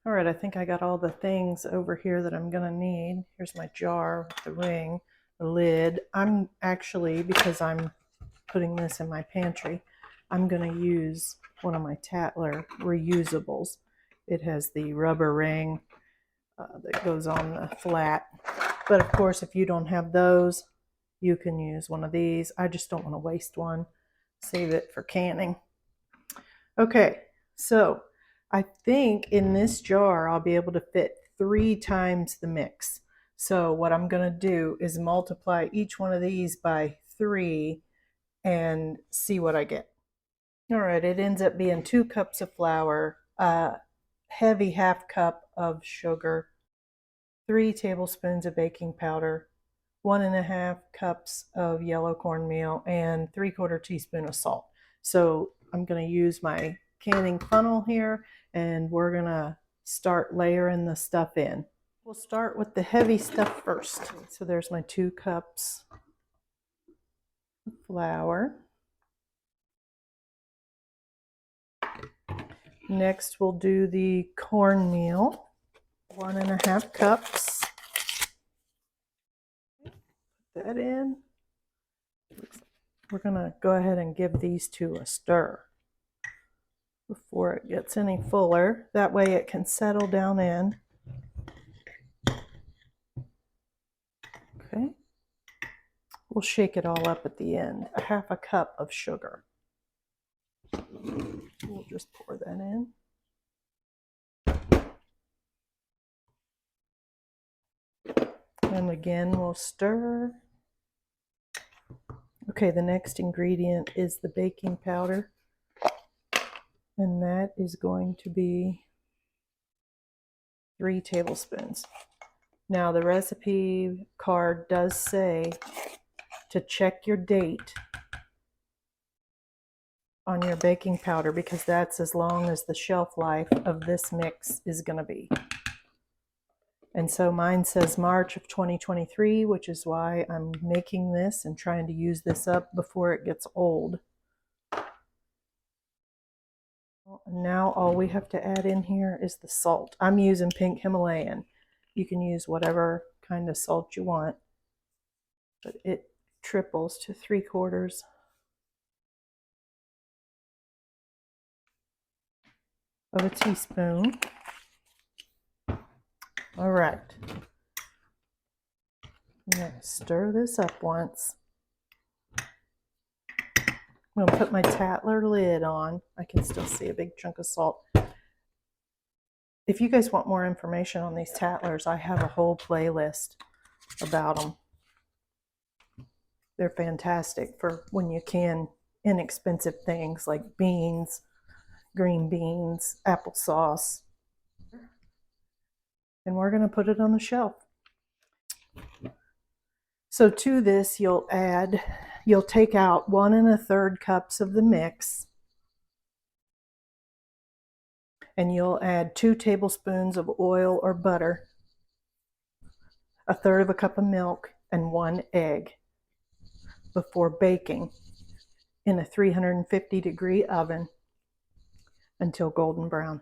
All right, I think I got all the things over here that I'm gonna need. Here's my jar with the ring, the lid. I'm actually, because I'm putting this in my pantry, I'm gonna use one of my Tatler reusables. It has the rubber ring that goes on the flat. But of course, if you don't have those, you can use one of these. I just don't want to waste one. Save it for canning. Okay, so I think in this jar I'll be able to fit 3 times the mix. So what I'm going to do is multiply each one of these by 3 and see what I get. All right, it ends up being 2 cups of flour, a heavy half cup of sugar, 3 tablespoons of baking powder, 1.5 cups of yellow cornmeal, and 3/4 teaspoon of salt. So I'm going to use my canning funnel here, and we're going to start layering the stuff in. We'll start with the heavy stuff first. So there's my 2 cups of flour. Next we'll do the cornmeal, 1.5 cups. Put that in. We're going to go ahead and give these 2 a stir before it gets any fuller. That way it can settle down in. Okay. We'll shake it all up at the end. 1/2 cup of sugar. We'll just pour that in. And again, we'll stir. Okay, the next ingredient is the baking powder. And that is going to be 3 tablespoons. Now, the recipe card does say to check your date on your baking powder, because that's as long as the shelf life of this mix is going to be. And so mine says March of 2023, which is why I'm making this and trying to use this up before it gets old. Now all we have to add in here is the salt. I'm using pink Himalayan. You can use whatever kind of salt you want, but it triples to 3/4 of a teaspoon. All right. I'm going to stir this up once. I'm going to put my Tatler lid on. I can still see a big chunk of salt. If you guys want more information on these Tatlers, I have a whole playlist about them. They're fantastic for when you can inexpensive things like beans, green beans, applesauce. And we're going to put it on the shelf. So to this, you'll take out 1 1/3 cups of the mix, and you'll add 2 tablespoons of oil or butter, 1/3 of a cup of milk, and 1 egg before baking in a 350-degree oven until golden brown.